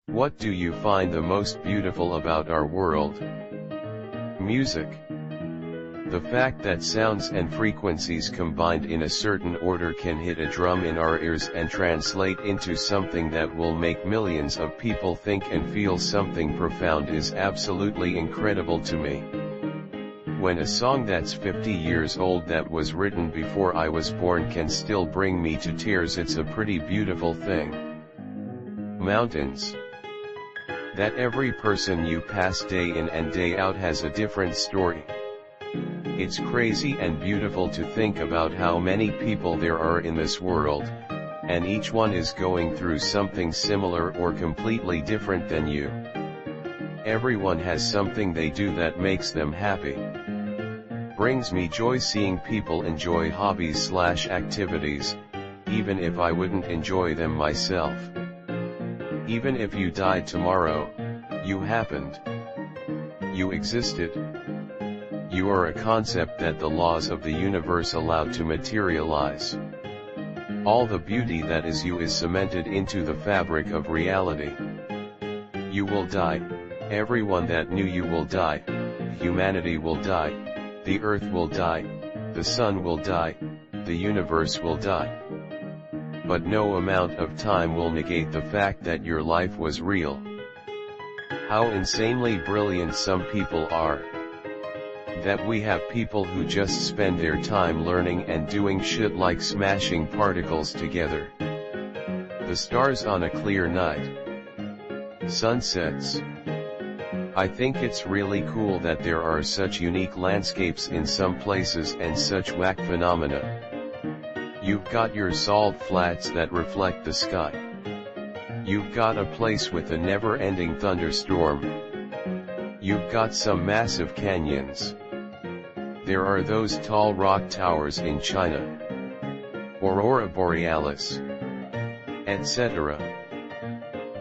What do you find the most beautiful about our world? Music. The fact that sounds and frequencies combined in a certain order can hit a drum in our ears and translate into something that will make millions of people think and feel something profound is absolutely incredible to me. When a song that's 50 years old that was written before I was born can still bring me to tears, it's a pretty beautiful thing. Mountains. That every person you pass day in and day out has a different story. It's crazy and beautiful to think about how many people there are in this world, and each one is going through something similar or completely different than you. Everyone has something they do that makes them happy. Brings me joy seeing people enjoy hobbies/activities, even if I wouldn't enjoy them myself. Even if you died tomorrow, you happened. You existed. You are a concept that the laws of the universe allowed to materialize. All the beauty that is you is cemented into the fabric of reality. You will die. Everyone that knew you will die. Humanity will die. The earth will die. The sun will die. The universe will die. But no amount of time will negate the fact that your life was real. How insanely brilliant some people are. That we have people who just spend their time learning and doing shit like smashing particles together. The stars on a clear night. Sunsets. I think it's really cool that there are such unique landscapes in some places and such whack phenomena. You've got your salt flats that reflect the sky. You've got a place with a never-ending thunderstorm. You've got some massive canyons. There are those tall rock towers in China. Aurora Borealis. Etc.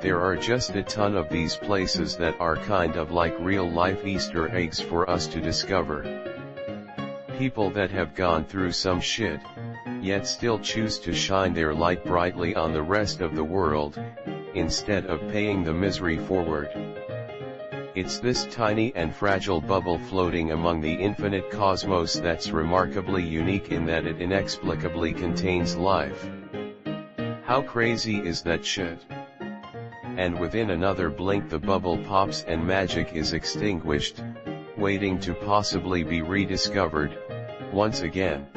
There are just a ton of these places that are kind of like real-life Easter eggs for us to discover. People that have gone through some shit, yet still choose to shine their light brightly on the rest of the world, instead of paying the misery forward. It's this tiny and fragile bubble floating among the infinite cosmos that's remarkably unique in that it inexplicably contains life. How crazy is that shit? And within another blink the bubble pops and magic is extinguished, waiting to possibly be rediscovered, once again.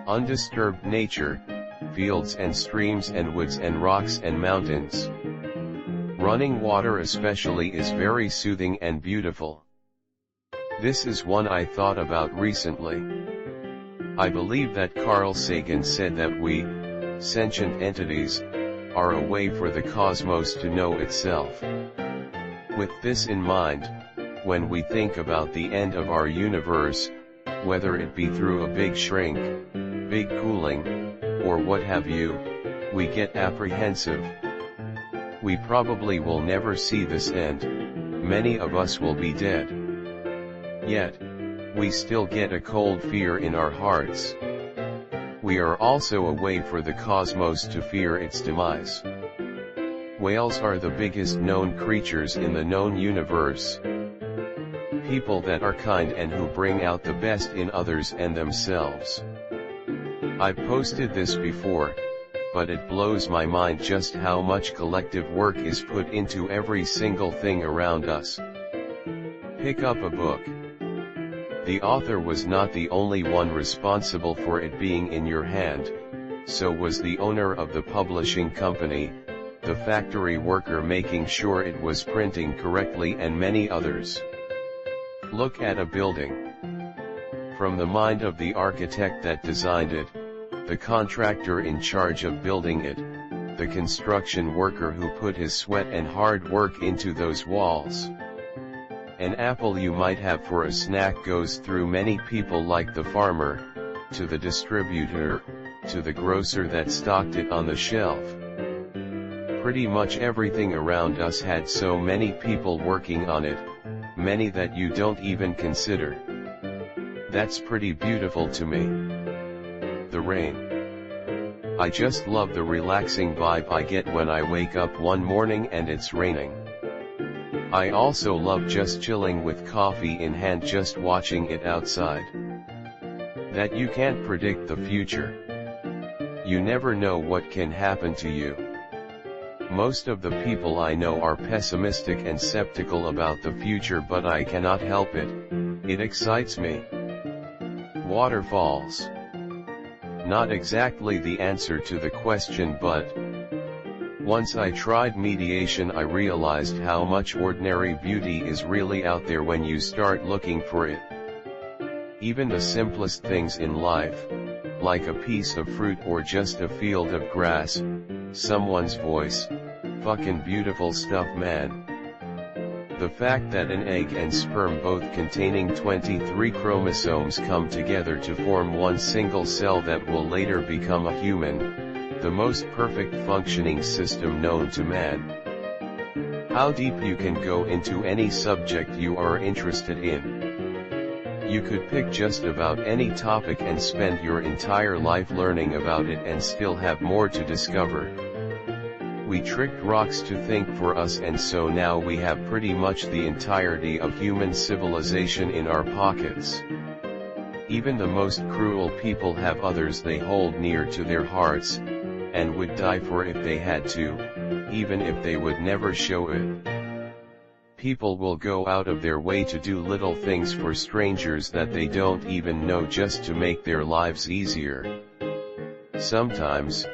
Undisturbed nature, fields and streams and woods and rocks and mountains. Running water especially is very soothing and beautiful. This is one I thought about recently. I believe that Carl Sagan said that we, sentient entities, are a way for the cosmos to know itself. With this in mind, when we think about the end of our universe, whether it be through a big shrink, big cooling, or what have you, we get apprehensive. We probably will never see this end, many of us will be dead. Yet, we still get a cold fear in our hearts. We are also a way for the cosmos to fear its demise. Whales are the biggest known creatures in the known universe. People that are kind and who bring out the best in others and themselves. I've posted this before, but it blows my mind just how much collective work is put into every single thing around us. Pick up a book. The author was not the only one responsible for it being in your hand, so was the owner of the publishing company, the factory worker making sure it was printing correctly, and many others. Look at a building. From the mind of the architect that designed it, the contractor in charge of building it, the construction worker who put his sweat and hard work into those walls. An apple you might have for a snack goes through many people, like the farmer, to the distributor, to the grocer that stocked it on the shelf. Pretty much everything around us had so many people working on it, many that you don't even consider. That's pretty beautiful to me. The rain. I just love the relaxing vibe I get when I wake up one morning and it's raining. I also love just chilling with coffee in hand, just watching it outside. That you can't predict the future. You never know what can happen to you. Most of the people I know are pessimistic and skeptical about the future, but I cannot help it. It excites me. Waterfalls. Not exactly the answer to the question, but once I tried mediation, I realized how much ordinary beauty is really out there when you start looking for it. Even the simplest things in life, like a piece of fruit or just a field of grass, someone's voice, fucking beautiful stuff, man. The fact that an egg and sperm, both containing 23 chromosomes, come together to form one single cell that will later become a human, the most perfect functioning system known to man. How deep you can go into any subject you are interested in. You could pick just about any topic and spend your entire life learning about it and still have more to discover. We tricked rocks to think for us, and so now we have pretty much the entirety of human civilization in our pockets. Even the most cruel people have others they hold near to their hearts, and would die for if they had to, even if they would never show it. People will go out of their way to do little things for strangers that they don't even know, just to make their lives easier. Sometimes,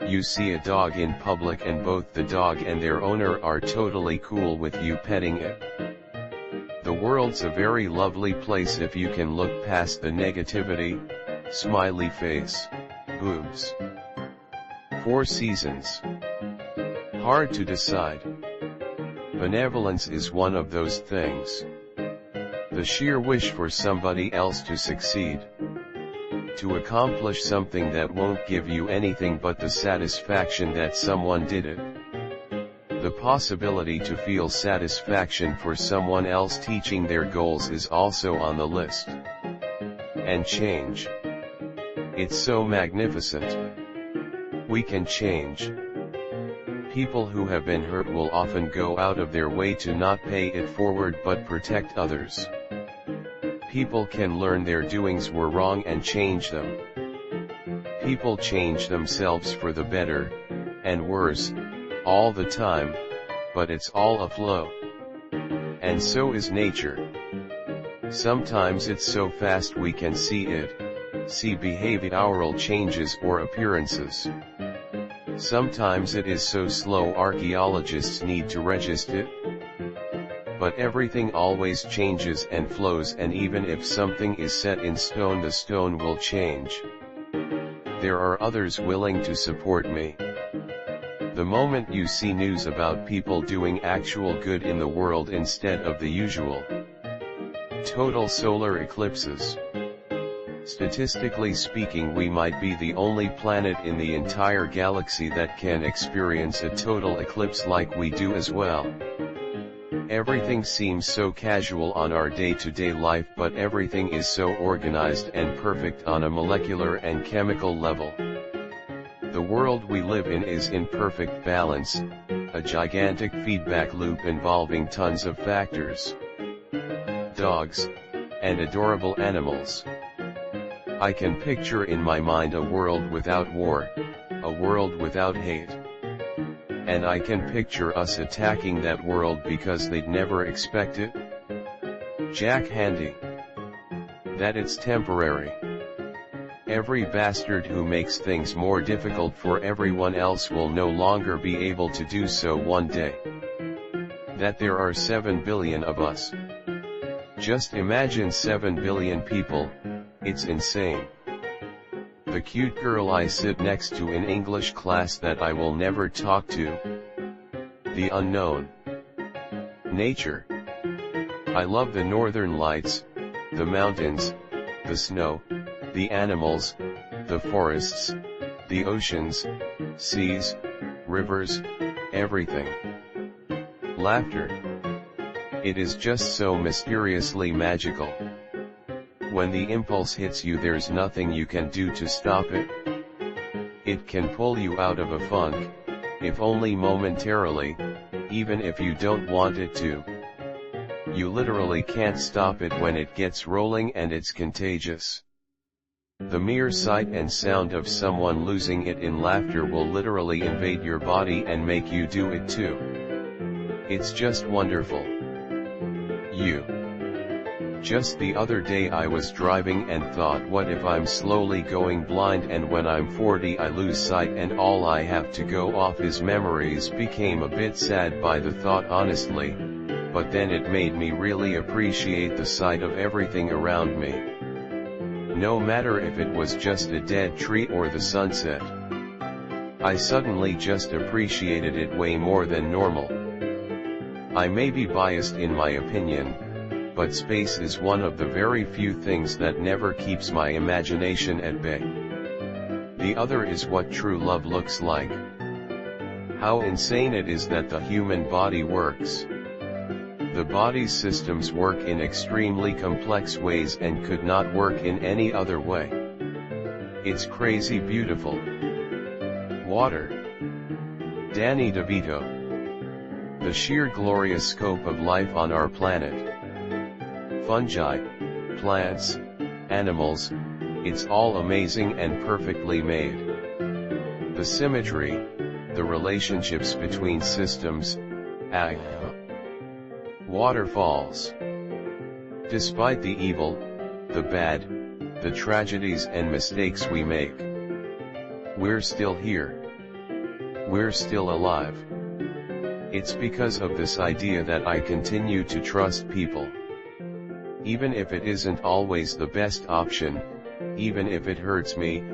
you see a dog in public and both the dog and their owner are totally cool with you petting it. The world's a very lovely place if you can look past the negativity. Smiley face, boobs. 4 seasons. Hard to decide. Benevolence is one of those things. The sheer wish for somebody else to succeed. To accomplish something that won't give you anything but the satisfaction that someone did it. The possibility to feel satisfaction for someone else teaching their goals is also on the list. And change. It's so magnificent. We can change. People who have been hurt will often go out of their way to not pay it forward but protect others. People can learn their doings were wrong and change them. People change themselves for the better, and worse, all the time, but it's all a flow. And so is nature. Sometimes it's so fast we can see it, see behavioral changes or appearances. Sometimes it is so slow archaeologists need to register it. But everything always changes and flows, and even if something is set in stone, the stone will change. There are others willing to support me. The moment you see news about people doing actual good in the world instead of the usual total solar eclipses. Statistically speaking, we might be the only planet in the entire galaxy that can experience a total eclipse like we do as well. Everything seems so casual on our day-to-day life, but everything is so organized and perfect on a molecular and chemical level. The world we live in is in perfect balance, a gigantic feedback loop involving tons of factors. Dogs, and adorable animals. I can picture in my mind a world without war, a world without hate. And I can picture us attacking that world because they'd never expect it. Jack Handy. That it's temporary. Every bastard who makes things more difficult for everyone else will no longer be able to do so one day. That there are 7 billion of us. Just imagine 7 billion people, it's insane. The cute girl I sit next to in English class that I will never talk to. The unknown. Nature. I love the northern lights, the mountains, the snow, the animals, the forests, the oceans, seas, rivers, everything. Laughter. It is just so mysteriously magical. When the impulse hits you, there's nothing you can do to stop it. It can pull you out of a funk, if only momentarily, even if you don't want it to. You literally can't stop it when it gets rolling, and it's contagious. The mere sight and sound of someone losing it in laughter will literally invade your body and make you do it too. It's just wonderful. Just the other day I was driving and thought, what if I'm slowly going blind, and when I'm 40 I lose sight and all I have to go off is memories? Became a bit sad by the thought, honestly, but then it made me really appreciate the sight of everything around me. No matter if it was just a dead tree or the sunset. I suddenly just appreciated it way more than normal. I may be biased in my opinion, but space is one of the very few things that never keeps my imagination at bay. The other is what true love looks like. How insane it is that the human body works. The body's systems work in extremely complex ways and could not work in any other way. It's crazy beautiful. Water. Danny DeVito. The sheer glorious scope of life on our planet. Fungi, plants, animals, it's all amazing and perfectly made. The symmetry, the relationships between systems, waterfalls. Despite the evil, the bad, the tragedies and mistakes we make, we're still here. We're still alive. It's because of this idea that I continue to trust people. Even if it isn't always the best option, even if it hurts me,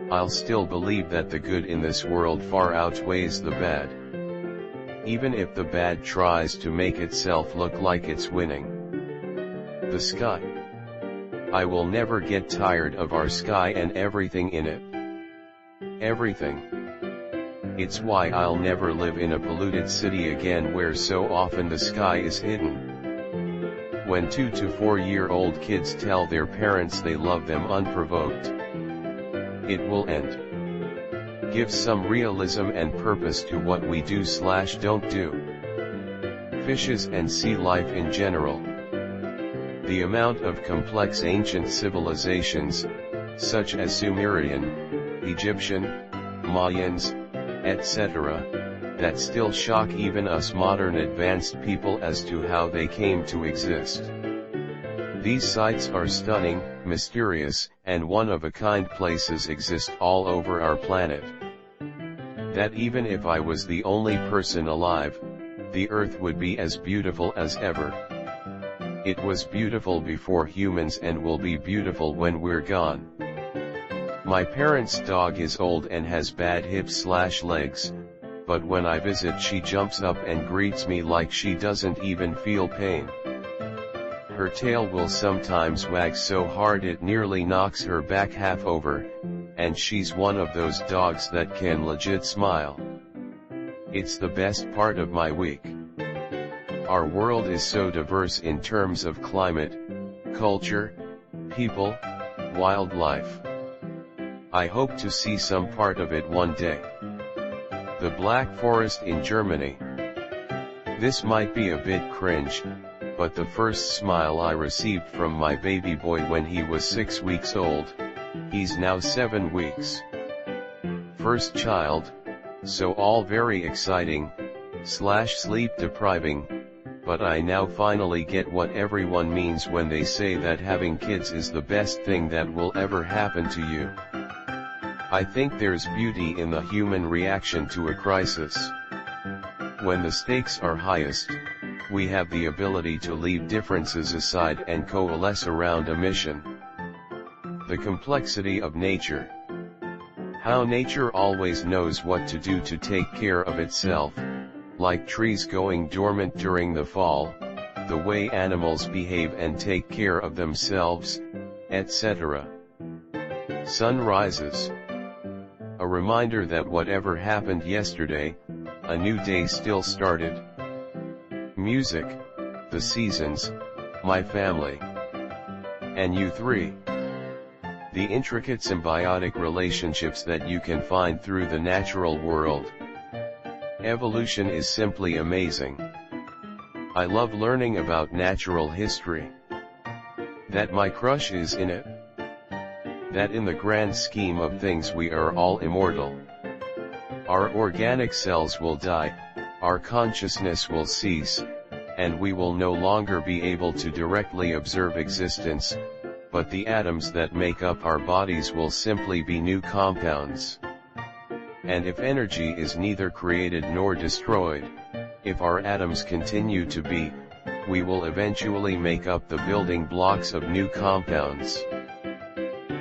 I'll still believe that the good in this world far outweighs the bad. Even if the bad tries to make itself look like it's winning. The sky. I will never get tired of our sky and everything in it. Everything. It's why I'll never live in a polluted city again where so often the sky is hidden. When 2 to 4-year-old kids tell their parents they love them unprovoked, it will end. Give some realism and purpose to what we do/don't do. Fishes and sea life in general. The amount of complex ancient civilizations, such as Sumerian, Egyptian, Mayans, etc., that still shock even us modern advanced people as to how they came to exist. These sites are stunning, mysterious, and one-of-a-kind places exist all over our planet. That even if I was the only person alive, the Earth would be as beautiful as ever. It was beautiful before humans and will be beautiful when we're gone. My parents' dog is old and has bad hips/legs, but when I visit she jumps up and greets me like she doesn't even feel pain. Her tail will sometimes wag so hard it nearly knocks her back half over, and she's one of those dogs that can legit smile. It's the best part of my week. Our world is so diverse in terms of climate, culture, people, wildlife. I hope to see some part of it one day. The Black Forest in Germany. This might be a bit cringe, but the first smile I received from my baby boy when he was 6 weeks old, he's now 7 weeks. First child, so all very exciting/sleep depriving, but I now finally get what everyone means when they say that having kids is the best thing that will ever happen to you. I think there's beauty in the human reaction to a crisis. When the stakes are highest, we have the ability to leave differences aside and coalesce around a mission. The complexity of nature. How nature always knows what to do to take care of itself, like trees going dormant during the fall, the way animals behave and take care of themselves, etc. Sunrises. A reminder that whatever happened yesterday, a new day still started. Music, the seasons, my family. And you three. The intricate symbiotic relationships that you can find through the natural world. Evolution is simply amazing. I love learning about natural history. That my crush is in it. That in the grand scheme of things we are all immortal. Our organic cells will die, our consciousness will cease, and we will no longer be able to directly observe existence, but the atoms that make up our bodies will simply be new compounds. And if energy is neither created nor destroyed, if our atoms continue to be, we will eventually make up the building blocks of new compounds.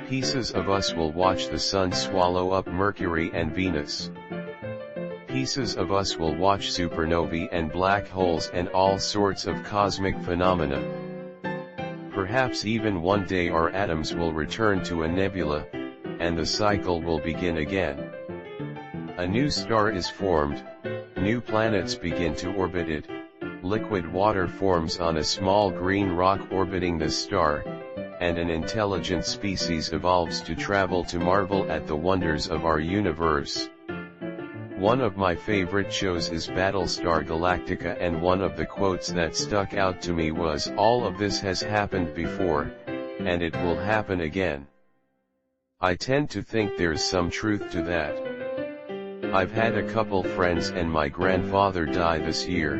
Pieces of us will watch the sun swallow up Mercury and Venus. Pieces of us will watch supernovae and black holes and all sorts of cosmic phenomena. Perhaps even one day our atoms will return to a nebula, and the cycle will begin again. A new star is formed, new planets begin to orbit it, liquid water forms on a small green rock orbiting the star, and an intelligent species evolves to travel to marvel at the wonders of our universe. One of my favorite shows is Battlestar Galactica, and one of the quotes that stuck out to me was, "All of this has happened before, and it will happen again." I tend to think there's some truth to that. I've had a couple friends and my grandfather die this year,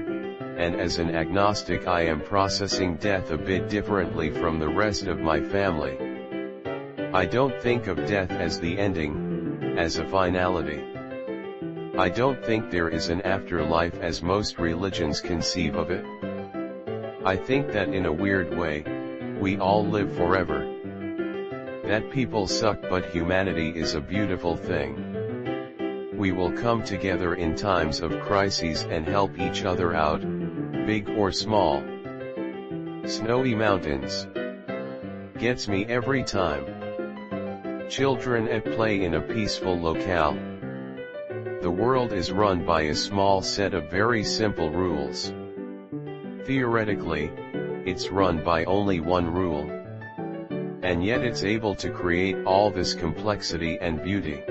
and as an agnostic I am processing death a bit differently from the rest of my family. I don't think of death as the ending, as a finality. I don't think there is an afterlife as most religions conceive of it. I think that in a weird way, we all live forever. That people suck but humanity is a beautiful thing. We will come together in times of crises and help each other out, big or small. Snowy mountains. Gets me every time. Children at play in a peaceful locale. The world is run by a small set of very simple rules. Theoretically, it's run by only one rule. And yet it's able to create all this complexity and beauty.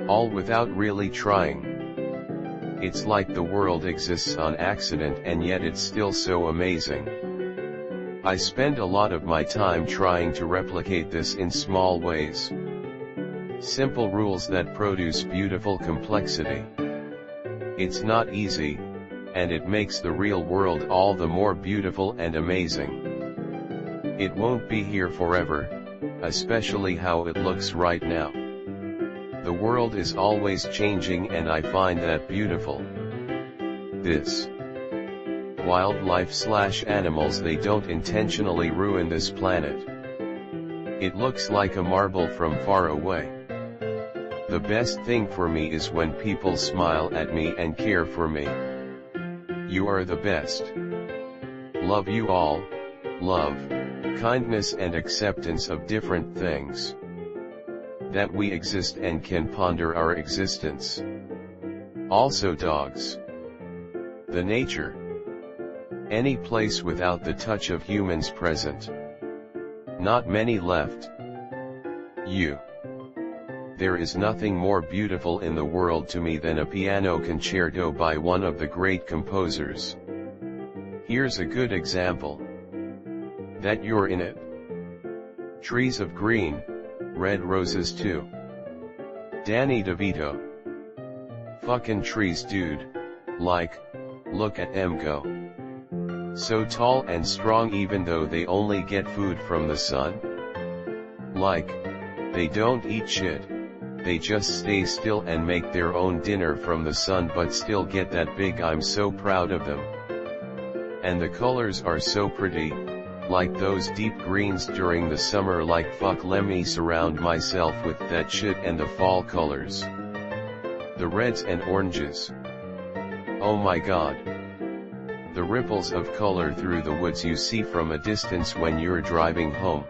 All without really trying. It's like the world exists on accident and yet it's still so amazing. I spend a lot of my time trying to replicate this in small ways. Simple rules that produce beautiful complexity. It's not easy, and it makes the real world all the more beautiful and amazing. It won't be here forever, especially how it looks right now. The world is always changing and I find that beautiful. This wildlife/animals, they don't intentionally ruin this planet. It looks like a marble from far away. The best thing for me is when people smile at me and care for me. You are the best. Love you all, love, kindness and acceptance of different things. That we exist and can ponder our existence. Also dogs. The nature. Any place without the touch of humans present. Not many left. You. There is nothing more beautiful in the world to me than a piano concerto by one of the great composers. Here's a good example. That you're in it. Trees of Green, Red Roses too. Danny DeVito. Fucking trees, dude. Like, look at them go. So tall and strong even though they only get food from the sun. Like, they don't eat shit. They just stay still and make their own dinner from the sun but still get that big. I'm so proud of them. And the colors are so pretty. Like those deep greens during the summer, like fuck, let me surround myself with that shit. And the fall colors. The reds and oranges. Oh my god. The ripples of color through the woods you see from a distance when you're driving home.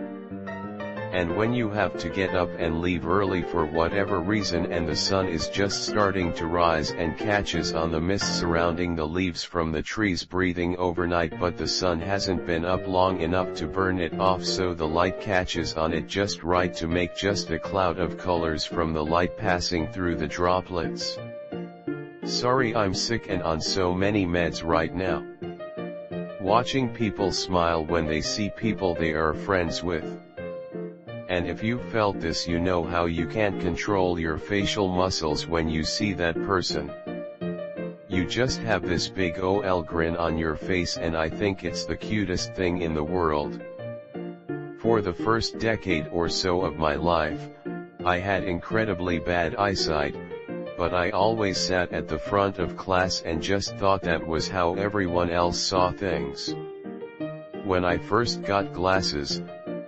And when you have to get up and leave early for whatever reason and the sun is just starting to rise and catches on the mist surrounding the leaves from the trees breathing overnight, but the sun hasn't been up long enough to burn it off, so the light catches on it just right to make just a cloud of colors from the light passing through the droplets. Sorry, I'm sick and on so many meds right now. Watching people smile when they see people they are friends with. And if you felt this, you know how you can't control your facial muscles when you see that person. You just have this big OL grin on your face, and I think it's the cutest thing in the world. For the first decade or so of my life, I had incredibly bad eyesight, but I always sat at the front of class and just thought that was how everyone else saw things. When I first got glasses,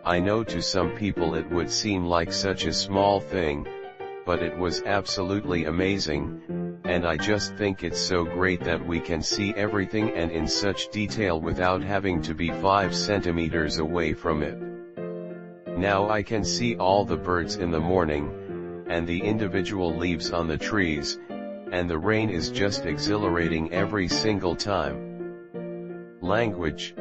I know to some people it would seem like such a small thing, but it was absolutely amazing, and I just think it's so great that we can see everything and in such detail without having to be 5 centimeters away from it. Now I can see all the birds in the morning, and the individual leaves on the trees, and the rain is just exhilarating every single time. Language.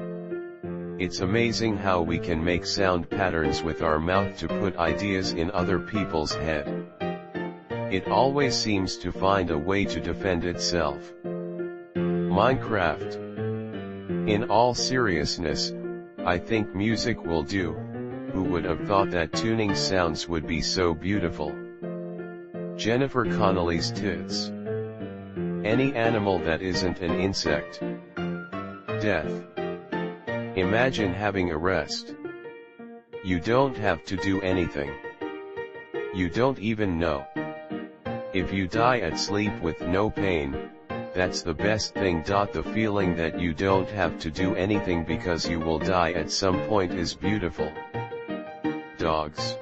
It's amazing how we can make sound patterns with our mouth to put ideas in other people's head. It always seems to find a way to defend itself. Minecraft. In all seriousness, I think music will do. Who would have thought that tuning sounds would be so beautiful? Jennifer Connelly's tits. Any animal that isn't an insect. Death. Imagine having a rest. You don't have to do anything. You don't even know. If you die at sleep with no pain, that's the best thing. The feeling that you don't have to do anything because you will die at some point is beautiful. Dogs.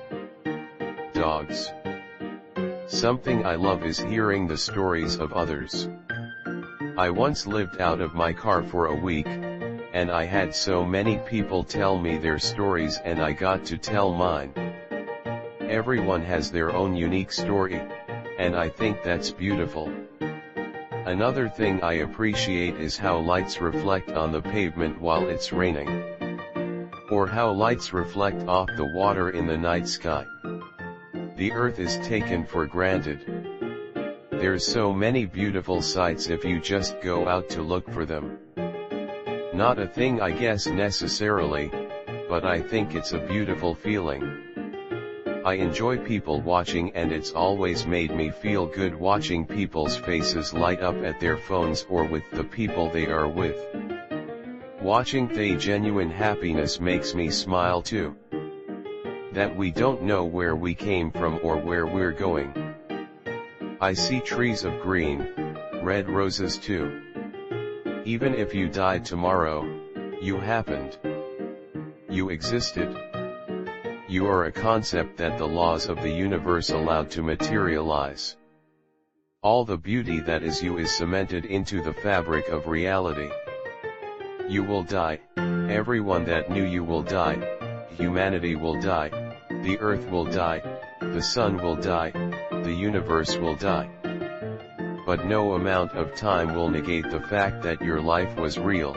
Dogs. Something I love is hearing the stories of others. I once lived out of my car for a week, and I had so many people tell me their stories and I got to tell mine. Everyone has their own unique story, and I think that's beautiful. Another thing I appreciate is how lights reflect on the pavement while it's raining. Or how lights reflect off the water in the night sky. The earth is taken for granted. There's so many beautiful sights if you just go out to look for them. Not a thing I guess necessarily, but I think it's a beautiful feeling. I enjoy people watching, and it's always made me feel good watching people's faces light up at their phones or with the people they are with. Watching their genuine happiness makes me smile too. That we don't know where we came from or where we're going. I see trees of green, red roses too. Even if you died tomorrow, you happened. You existed. You are a concept that the laws of the universe allowed to materialize. All the beauty that is you is cemented into the fabric of reality. You will die, everyone that knew you will die, humanity will die, the earth will die, the sun will die, the universe will die. But no amount of time will negate the fact that your life was real.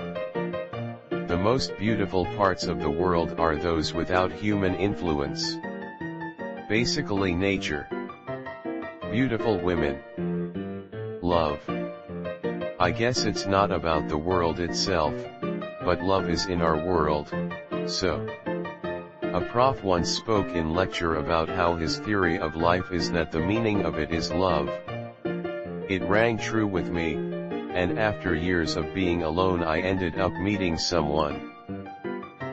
The most beautiful parts of the world are those without human influence. Basically nature. Beautiful women. Love. I guess it's not about the world itself, but love is in our world, so. A prof once spoke in lecture about how his theory of life is that the meaning of it is love. It rang true with me, and after years of being alone I ended up meeting someone.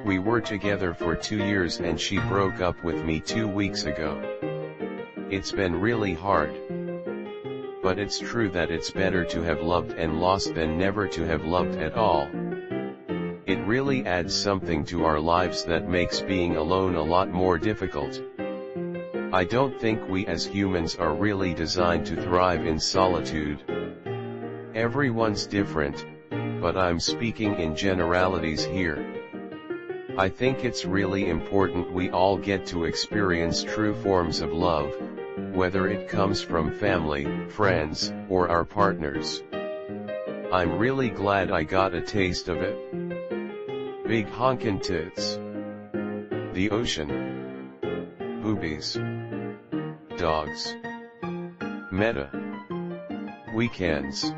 We were together for 2 years and she broke up with me 2 weeks ago. It's been really hard. But it's true that it's better to have loved and lost than never to have loved at all. It really adds something to our lives that makes being alone a lot more difficult. I don't think we as humans are really designed to thrive in solitude. Everyone's different, but I'm speaking in generalities here. I think it's really important we all get to experience true forms of love, whether it comes from family, friends, or our partners. I'm really glad I got a taste of it. Big honkin' tits. The ocean. Boobies. Dogs. Meta. Weekends.